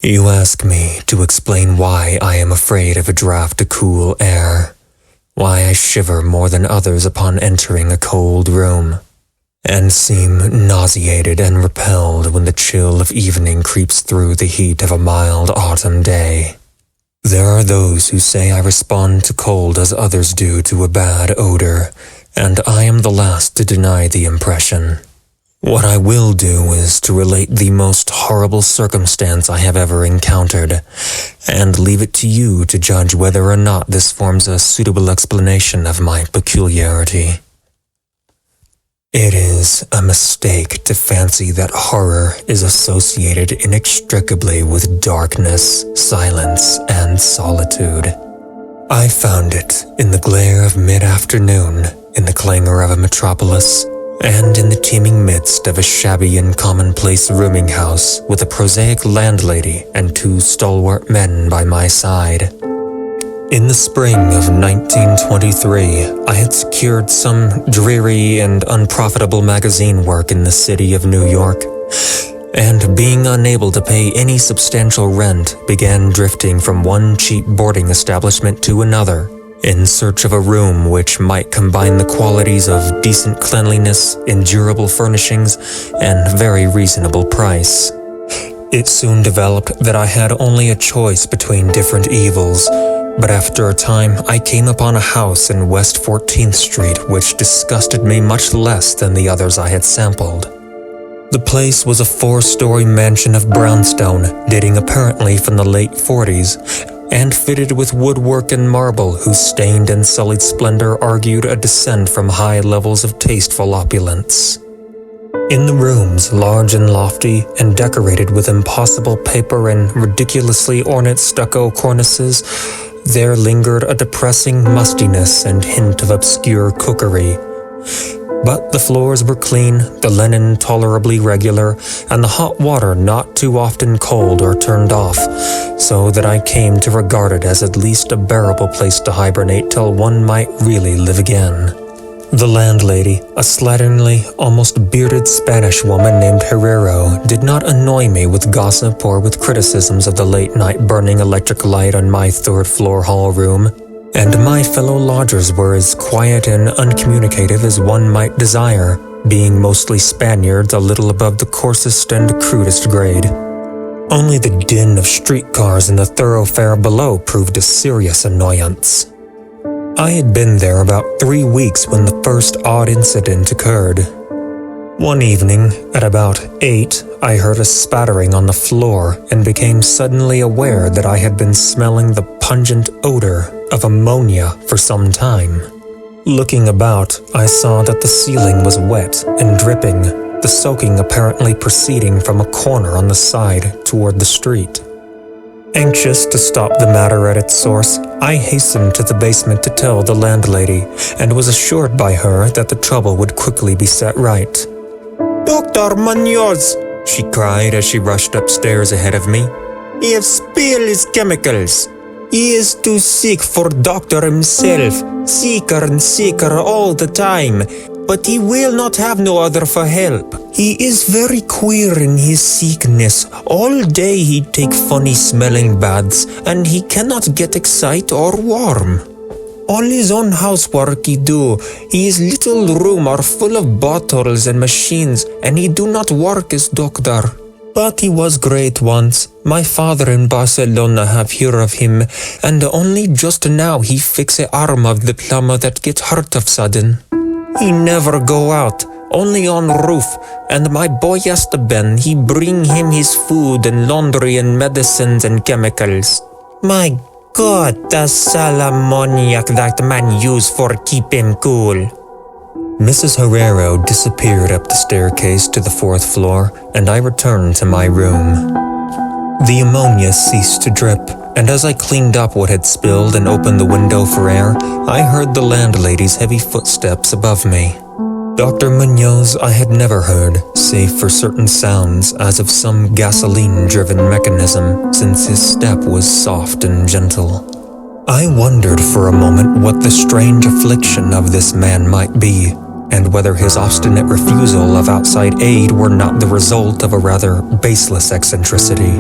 You ask me to explain why I am afraid of a draft of cool air, why I shiver more than others upon entering a cold room, and seem nauseated and repelled when the chill of evening creeps through the heat of a mild autumn day. There are those who say I respond to cold as others do to a bad odor, and I am the last to deny the impression. What I will do is to relate the most horrible circumstance I have ever encountered, and leave it to you to judge whether or not this forms a suitable explanation of my peculiarity. It is a mistake to fancy that horror is associated inextricably with darkness, silence, and solitude. I found it in the glare of mid-afternoon, in the clangor of a metropolis, and in the teeming midst of a shabby and commonplace rooming house with a prosaic landlady and two stalwart men by my side. In the spring of 1923, I had secured some dreary and unprofitable magazine work in the city of New York, and being unable to pay any substantial rent, began drifting from one cheap boarding establishment to another, in search of a room which might combine the qualities of decent cleanliness, endurable furnishings, and very reasonable price. It soon developed that I had only a choice between different evils, but after a time I came upon a house in West 14th Street which disgusted me much less than the others I had sampled. The place was a 4-story mansion of brownstone, dating apparently from the late 40s, and fitted with woodwork and marble whose stained and sullied splendor argued a descent from high levels of tasteful opulence. In the rooms, large and lofty, and decorated with impossible paper and ridiculously ornate stucco cornices, there lingered a depressing mustiness and hint of obscure cookery. But the floors were clean, the linen tolerably regular, and the hot water not too often cold or turned off, so that I came to regard it as at least a bearable place to hibernate till one might really live again. The landlady, a slatternly, almost bearded Spanish woman named Herrero, did not annoy me with gossip or with criticisms of the late-night burning electric light on my third-floor hall room, and my fellow lodgers were as quiet and uncommunicative as one might desire, being mostly Spaniards a little above the coarsest and crudest grade. Only the din of streetcars in the thoroughfare below proved a serious annoyance. I had been there about 3 weeks when the first odd incident occurred. One evening, at about 8, I heard a spattering on the floor and became suddenly aware that I had been smelling the pungent odor of ammonia for some time. Looking about, I saw that the ceiling was wet and dripping, the soaking apparently proceeding from a corner on the side toward the street. Anxious to stop the matter at its source, I hastened to the basement to tell the landlady, and was assured by her that the trouble would quickly be set right. "Dr. Munoz," she cried as she rushed upstairs ahead of me, "he has spilled his chemicals. He is too sick for doctor himself, sicker and sicker all the time, but he will not have no other for help. He is very queer in his sickness. All day he take funny smelling baths, and he cannot get excited or warm. All his own housework he do. His little room are full of bottles and machines, and he do not work as doctor. But he was great once. My father in Barcelona have hear of him, and only just now he fix a arm of the plumber that get hurt of sudden. He never go out, only on roof, and my boy Esteban, he bring him his food and laundry and medicines and chemicals. My God, the salamoniac that man use for keep him cool." Mrs. Herrero disappeared up the staircase to the 4th floor, and I returned to my room. The ammonia ceased to drip, and as I cleaned up what had spilled and opened the window for air, I heard the landlady's heavy footsteps above me. Dr. Munoz I had never heard, save for certain sounds as of some gasoline-driven mechanism, since his step was soft and gentle. I wondered for a moment what the strange affliction of this man might be, and whether his obstinate refusal of outside aid were not the result of a rather baseless eccentricity.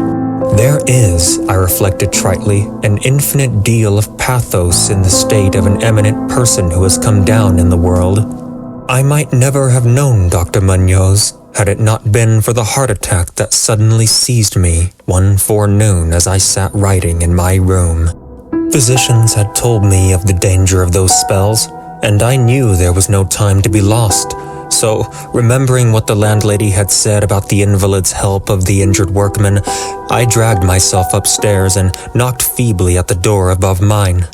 There is, I reflected tritely, an infinite deal of pathos in the state of an eminent person who has come down in the world. I might never have known Dr. Munoz had it not been for the heart attack that suddenly seized me one forenoon as I sat writing in my room. Physicians had told me of the danger of those spells, and I knew there was no time to be lost. So, remembering what the landlady had said about the invalid's help of the injured workman, I dragged myself upstairs and knocked feebly at the door above mine.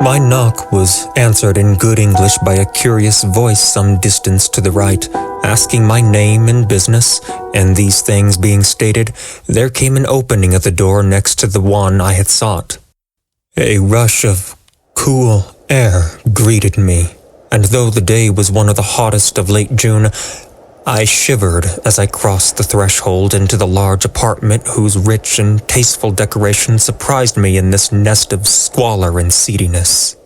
My knock was answered in good English by a curious voice some distance to the right, asking my name and business, and these things being stated, there came an opening at the door next to the one I had sought. A rush of cool air greeted me, and though the day was one of the hottest of late June, I shivered as I crossed the threshold into the large apartment whose rich and tasteful decoration surprised me in this nest of squalor and seediness.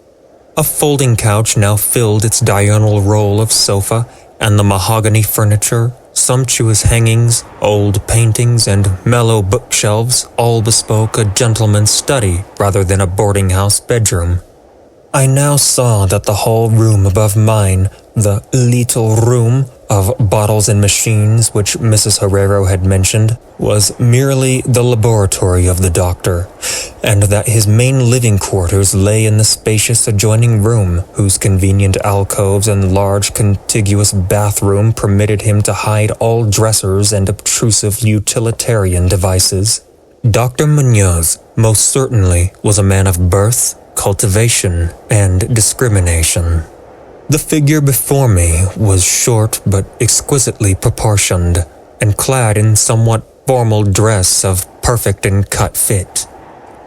A folding couch now filled its diurnal roll of sofa, and the mahogany furniture, sumptuous hangings, old paintings, and mellow bookshelves all bespoke a gentleman's study rather than a boarding-house bedroom. I now saw that the whole room above mine, the little room of bottles and machines which Mrs. Herrero had mentioned, was merely the laboratory of the doctor, and that his main living quarters lay in the spacious adjoining room, whose convenient alcoves and large contiguous bathroom permitted him to hide all dressers and obtrusive utilitarian devices. Dr. Munoz most certainly was a man of birth, cultivation, and discrimination. The figure before me was short but exquisitely proportioned, and clad in somewhat formal dress of perfect and cut fit.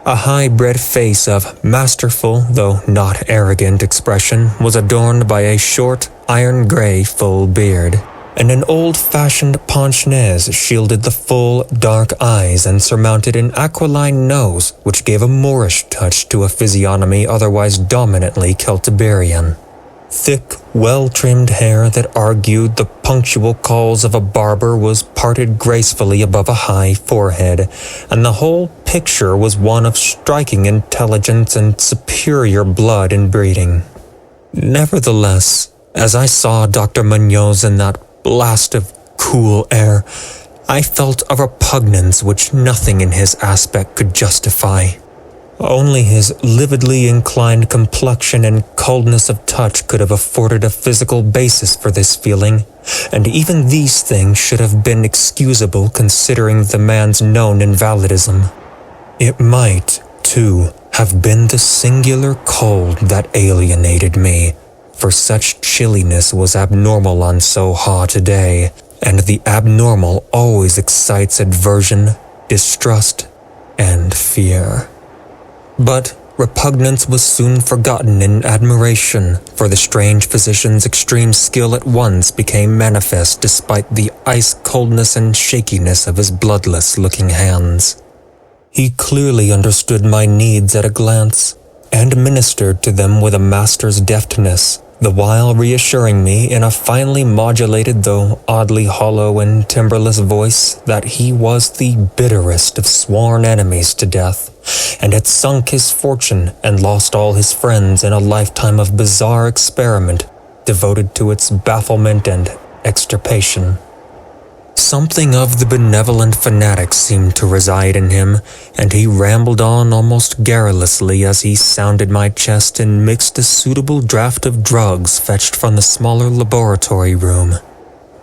A high-bred face of masterful, though not arrogant expression was adorned by a short, iron-gray full beard, and an old-fashioned pince-nez shielded the full, dark eyes and surmounted an aquiline nose which gave a Moorish touch to a physiognomy otherwise dominantly Celtiberian. Thick, well-trimmed hair that argued the punctual calls of a barber was parted gracefully above a high forehead, and the whole picture was one of striking intelligence and superior blood and breeding. Nevertheless, as I saw Dr. Munoz in that blast of cool air, I felt a repugnance which nothing in his aspect could justify. Only his lividly inclined complexion and coldness of touch could have afforded a physical basis for this feeling, and even these things should have been excusable considering the man's known invalidism. It might, too, have been the singular cold that alienated me, for such chilliness was abnormal on so hot a day, and the abnormal always excites aversion, distrust, and fear. But repugnance was soon forgotten in admiration, for the strange physician's extreme skill at once became manifest despite the ice-coldness and shakiness of his bloodless-looking hands. He clearly understood my needs at a glance, and ministered to them with a master's deftness, the while reassuring me in a finely modulated though oddly hollow and timbreless voice that he was the bitterest of sworn enemies to death, and had sunk his fortune and lost all his friends in a lifetime of bizarre experiment devoted to its bafflement and extirpation. Something of the benevolent fanatic seemed to reside in him, and he rambled on almost garrulously as he sounded my chest and mixed a suitable draught of drugs fetched from the smaller laboratory room.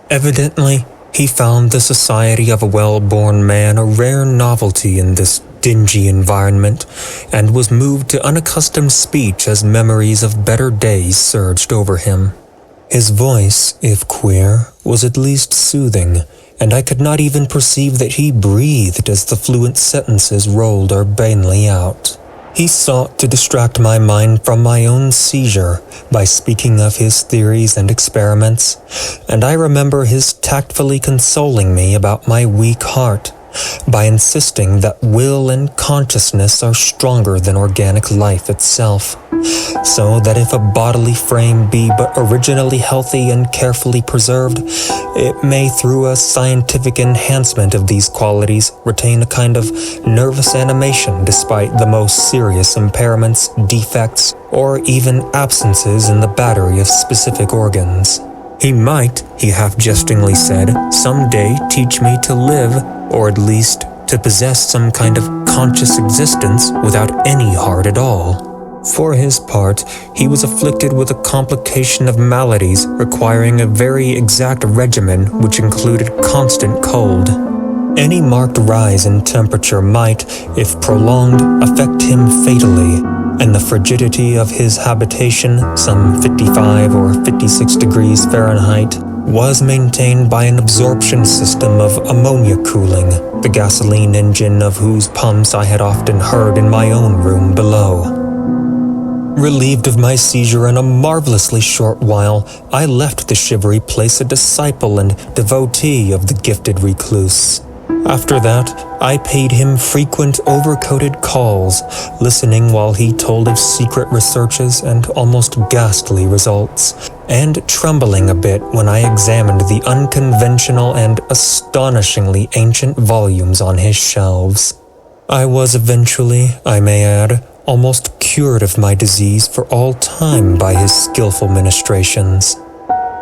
Evidently, he found the society of a well-born man a rare novelty in this dingy environment, and was moved to unaccustomed speech as memories of better days surged over him. His voice, if queer, was at least soothing, and I could not even perceive that he breathed as the fluent sentences rolled urbanely out. He sought to distract my mind from my own seizure by speaking of his theories and experiments, and I remember his tactfully consoling me about my weak heart by insisting that will and consciousness are stronger than organic life itself, so that if a bodily frame be but originally healthy and carefully preserved, it may through a scientific enhancement of these qualities retain a kind of nervous animation despite the most serious impairments, defects, or even absences in the battery of specific organs. He might, he half-jestingly said, someday teach me to live, or at least to possess some kind of conscious existence without any heart at all. For his part, he was afflicted with a complication of maladies requiring a very exact regimen which included constant cold. Any marked rise in temperature might, if prolonged, affect him fatally, and the frigidity of his habitation, some 55 or 56 degrees Fahrenheit, was maintained by an absorption system of ammonia cooling, the gasoline engine of whose pumps I had often heard in my own room below. Relieved of my seizure in a marvelously short while, I left the shivery place a disciple and devotee of the gifted recluse. After that, I paid him frequent overcoated calls, listening while he told of secret researches and almost ghastly results, and trembling a bit when I examined the unconventional and astonishingly ancient volumes on his shelves. I was eventually, I may add, almost cured of my disease for all time by his skillful ministrations.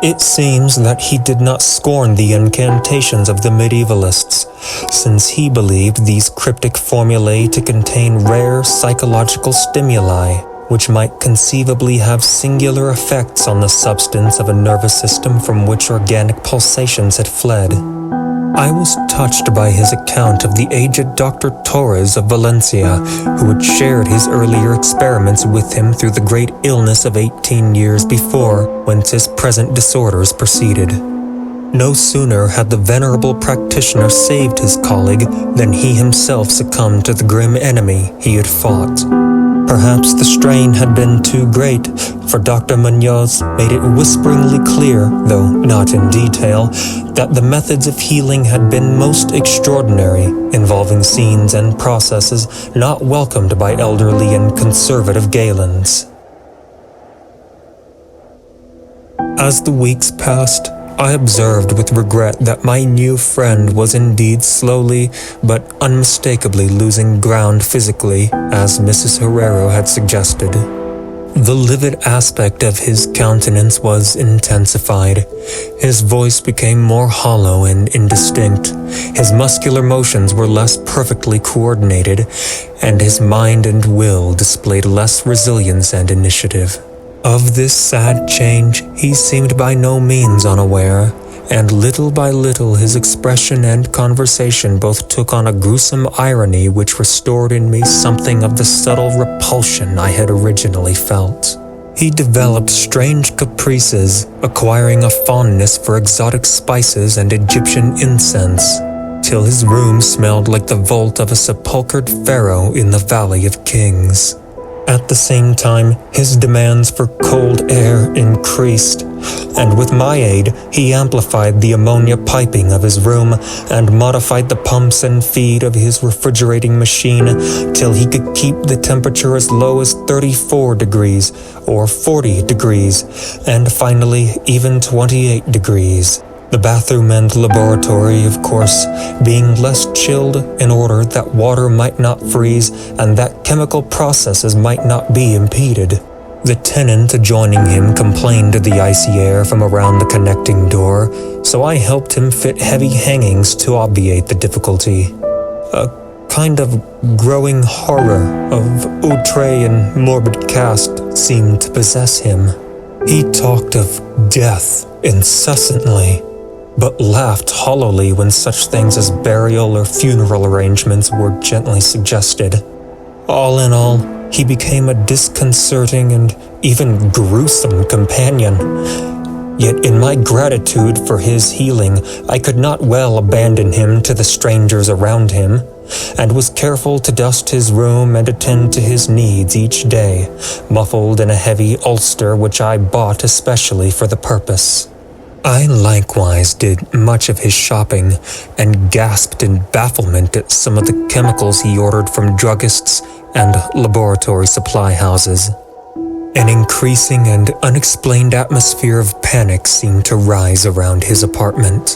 It seems that he did not scorn the incantations of the medievalists, since he believed these cryptic formulae to contain rare psychological stimuli, which might conceivably have singular effects on the substance of a nervous system from which organic pulsations had fled. I was touched by his account of the aged Dr. Torres of Valencia, who had shared his earlier experiments with him through the great illness of 18 years before, whence his present disorders proceeded. No sooner had the venerable practitioner saved his colleague than he himself succumbed to the grim enemy he had fought. Perhaps the strain had been too great, for Dr. Munoz made it whisperingly clear, though not in detail, that the methods of healing had been most extraordinary, involving scenes and processes not welcomed by elderly and conservative Galens. As the weeks passed, I observed with regret that my new friend was indeed slowly but unmistakably losing ground physically, as Mrs. Herrero had suggested. The livid aspect of his countenance was intensified. His voice became more hollow and indistinct. His muscular motions were less perfectly coordinated, and his mind and will displayed less resilience and initiative. Of this sad change he seemed by no means unaware, and little by little his expression and conversation both took on a gruesome irony which restored in me something of the subtle repulsion I had originally felt. He developed strange caprices, acquiring a fondness for exotic spices and Egyptian incense, till his room smelled like the vault of a sepulchred pharaoh in the Valley of Kings. At the same time, his demands for cold air increased, and with my aid, he amplified the ammonia piping of his room and modified the pumps and feed of his refrigerating machine till he could keep the temperature as low as 34 degrees or 40 degrees, and finally even 28 degrees. The bathroom and laboratory, of course, being less chilled in order that water might not freeze and that chemical processes might not be impeded. The tenant adjoining him complained of the icy air from around the connecting door, so I helped him fit heavy hangings to obviate the difficulty. A kind of growing horror of outre and morbid cast seemed to possess him. He talked of death incessantly, but laughed hollowly when such things as burial or funeral arrangements were gently suggested. All in all, he became a disconcerting and even gruesome companion. Yet in my gratitude for his healing, I could not well abandon him to the strangers around him, and was careful to dust his room and attend to his needs each day, muffled in a heavy ulster which I bought especially for the purpose. I likewise did much of his shopping and gasped in bafflement at some of the chemicals he ordered from druggists and laboratory supply houses. An increasing and unexplained atmosphere of panic seemed to rise around his apartment.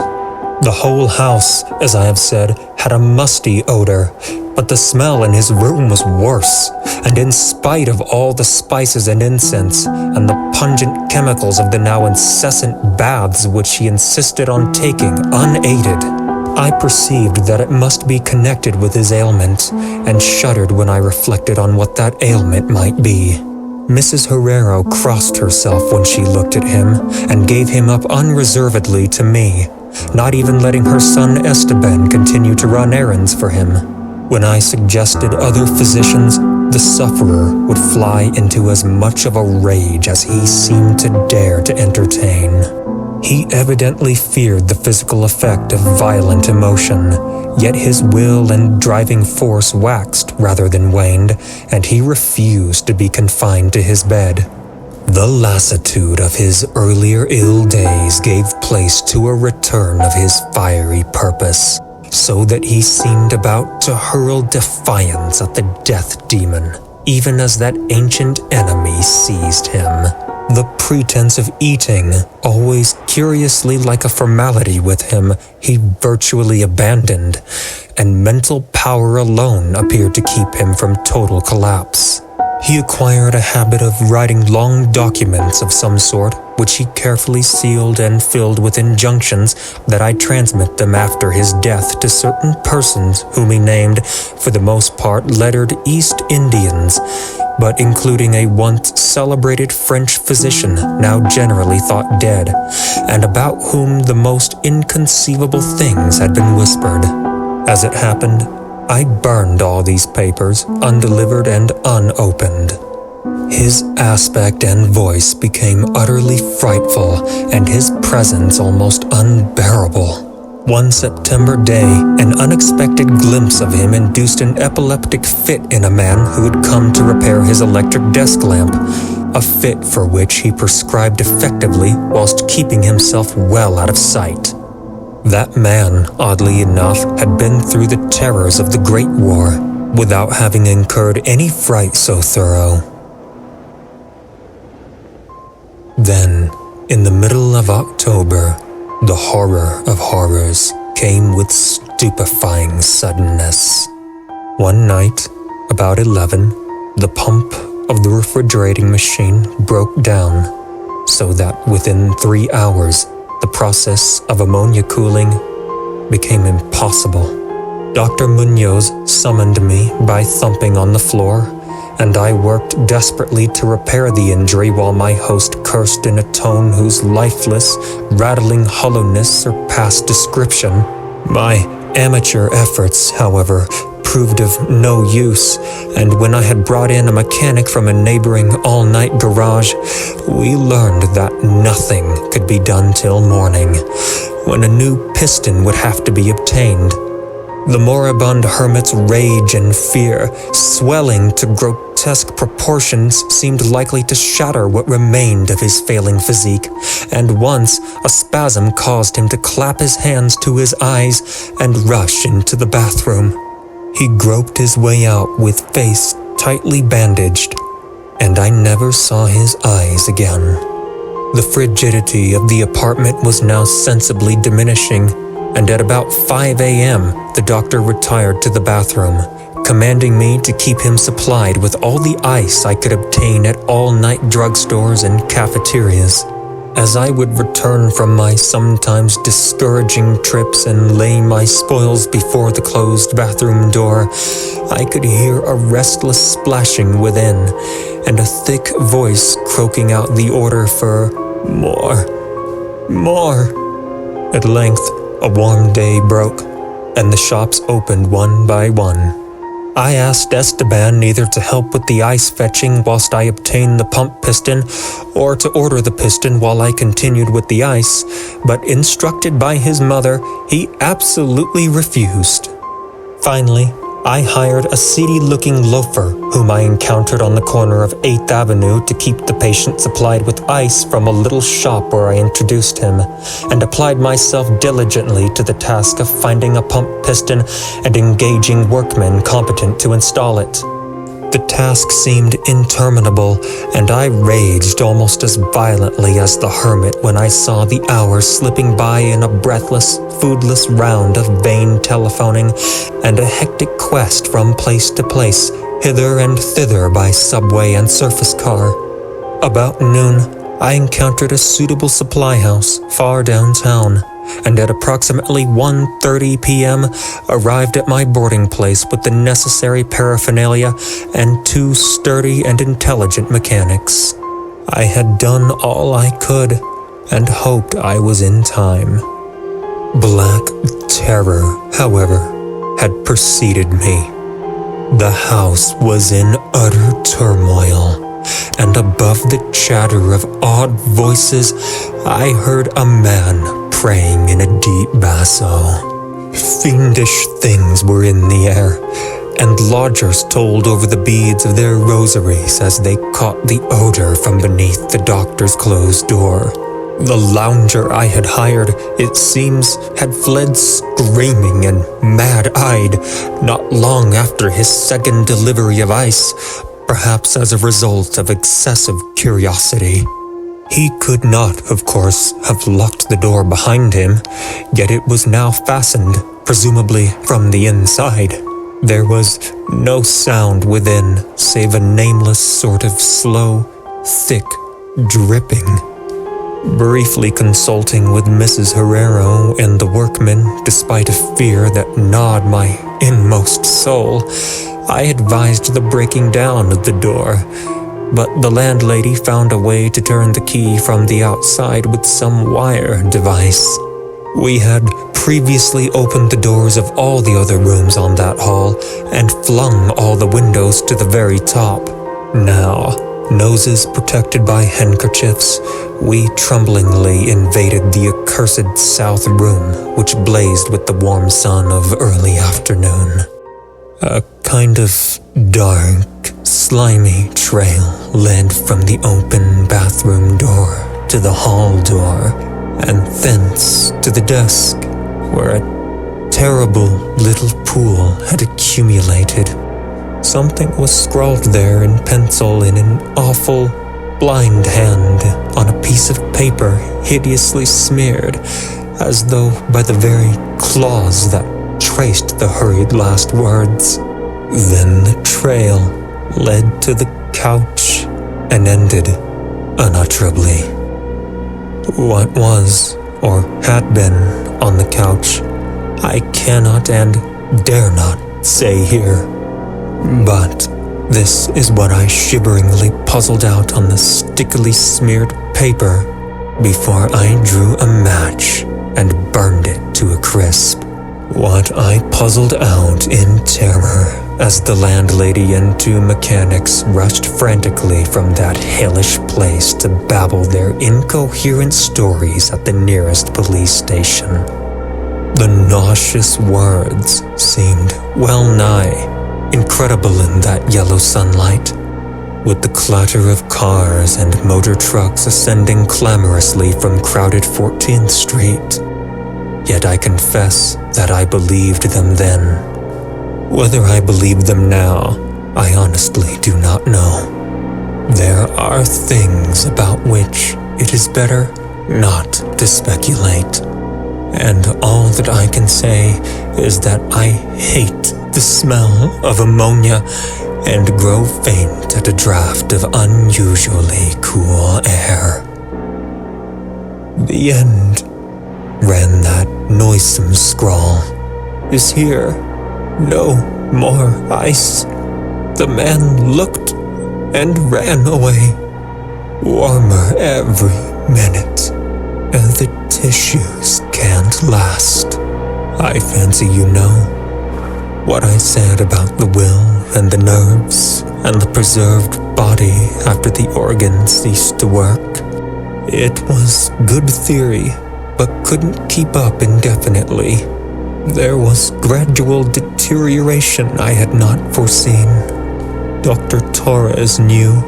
The whole house, as I have said, had a musty odor, but the smell in his room was worse, and in spite of all the spices and incense and the pungent chemicals of the now incessant baths which he insisted on taking unaided, I perceived that it must be connected with his ailment, and shuddered when I reflected on what that ailment might be. Mrs. Herrero crossed herself when she looked at him, and gave him up unreservedly to me, not even letting her son Esteban continue to run errands for him. When I suggested other physicians, the sufferer would fly into as much of a rage as he seemed to dare to entertain. He evidently feared the physical effect of violent emotion, yet his will and driving force waxed rather than waned, and he refused to be confined to his bed. The lassitude of his earlier ill days gave place to a return of his fiery purpose, so that he seemed about to hurl defiance at the death demon, even as that ancient enemy seized him. The pretense of eating, always curiously like a formality with him, he virtually abandoned, and mental power alone appeared to keep him from total collapse. He acquired a habit of writing long documents of some sort, which he carefully sealed and filled with injunctions that I transmit them after his death to certain persons whom he named, for the most part lettered East Indians, but including a once celebrated French physician now generally thought dead, and about whom the most inconceivable things had been whispered. As it happened, I burned all these papers, undelivered and unopened. His aspect and voice became utterly frightful, and his presence almost unbearable. One September day, an unexpected glimpse of him induced an epileptic fit in a man who had come to repair his electric desk lamp, a fit for which he prescribed effectively whilst keeping himself well out of sight. That man, oddly enough, had been through the terrors of the Great War, without having incurred any fright so thorough. Then, in the middle of October, the horror of horrors came with stupefying suddenness. One night, about 11, the pump of the refrigerating machine broke down, so that within 3 hours, the process of ammonia cooling became impossible. Dr. Munoz summoned me by thumping on the floor, and I worked desperately to repair the injury while my host cursed in a tone whose lifeless, rattling hollowness surpassed description. My amateur efforts, however, proved of no use, and when I had brought in a mechanic from a neighboring all-night garage, we learned that nothing could be done till morning, when a new piston would have to be obtained. The moribund hermit's rage and fear, swelling to grotesque proportions, seemed likely to shatter what remained of his failing physique, and once a spasm caused him to clap his hands to his eyes and rush into the bathroom. He groped his way out with face tightly bandaged, and I never saw his eyes again. The frigidity of the apartment was now sensibly diminishing, and at about 5 a.m., the doctor retired to the bathroom, commanding me to keep him supplied with all the ice I could obtain at all-night drugstores and cafeterias. As I would return from my sometimes discouraging trips and lay my spoils before the closed bathroom door, I could hear a restless splashing within, and a thick voice croaking out the order for more. At length, a warm day broke, and the shops opened one by one. I asked Esteban either to help with the ice fetching whilst I obtained the pump piston, or to order the piston while I continued with the ice, but instructed by his mother, he absolutely refused. Finally, I hired a seedy-looking loafer whom I encountered on the corner of 8th Avenue to keep the patient supplied with ice from a little shop where I introduced him, and applied myself diligently to the task of finding a pump piston and engaging workmen competent to install it. The task seemed interminable, and I raged almost as violently as the hermit when I saw the hours slipping by in a breathless, foodless round of vain telephoning and a hectic quest from place to place, hither and thither by subway and surface car. About noon, I encountered a suitable supply house far downtown, and at approximately 1:30 p.m. arrived at my boarding place with the necessary paraphernalia and 2 sturdy and intelligent mechanics. I had done all I could and hoped I was in time. Black terror, however, had preceded me. The house was in utter turmoil, and above the chatter of odd voices, I heard a man praying in a deep basso. Fiendish things were in the air, and lodgers told over the beads of their rosaries as they caught the odor from beneath the doctor's closed door. The lounger I had hired, it seems, had fled screaming and mad-eyed not long after his second delivery of ice, perhaps as a result of excessive curiosity. He could not, of course, have locked the door behind him, yet it was now fastened, presumably from the inside. There was no sound within, save a nameless sort of slow, thick dripping. Briefly consulting with Mrs. Herrero and the workmen, despite a fear that gnawed my inmost soul, I advised the breaking down of the door. But the landlady found a way to turn the key from the outside with some wire device. We had previously opened the doors of all the other rooms on that hall and flung all the windows to the very top. Now, noses protected by handkerchiefs, we tremblingly invaded the accursed south room, which blazed with the warm sun of early afternoon. A kind of dark, slimy trail led from the open bathroom door to the hall door, and thence to the desk, where a terrible little pool had accumulated. Something was scrawled there in pencil in an awful, blind hand on a piece of paper hideously smeared, as though by the very claws that traced the hurried last words. Then the trail led to the couch and ended unutterably. What was, or had been, on the couch, I cannot and dare not say here. But this is what I shiveringly puzzled out on the stickily smeared paper before I drew a match and burned it to a crisp. What I puzzled out in terror as the landlady and 2 mechanics rushed frantically from that hellish place to babble their incoherent stories at the nearest police station. The nauseous words seemed well nigh incredible in that yellow sunlight, with the clatter of cars and motor trucks ascending clamorously from crowded 14th Street. Yet I confess that I believed them then. Whether I believe them now, I honestly do not know. There are things about which it is better not to speculate, and all that I can say is that I hate the smell of ammonia and grow faint at a draft of unusually cool air. The end, ran that noisome scrawl, is here. No more ice. The man looked and ran away, warmer every minute, and the tissues can't last. I fancy you know what I said about the will and the nerves and the preserved body after the organ ceased to work. It was good theory, but couldn't keep up indefinitely. There was gradual deterioration I had not foreseen. Dr. Torres knew,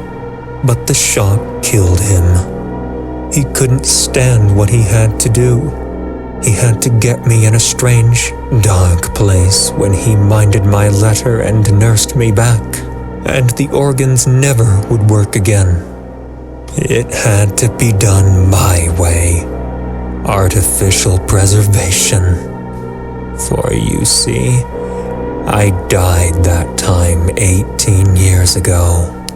but the shock killed him. He couldn't stand what he had to do. He had to get me in a strange, dark place when he minded my letter and nursed me back, and the organs never would work again. It had to be done my way. Artificial preservation. For you see, I died that time 18 years ago.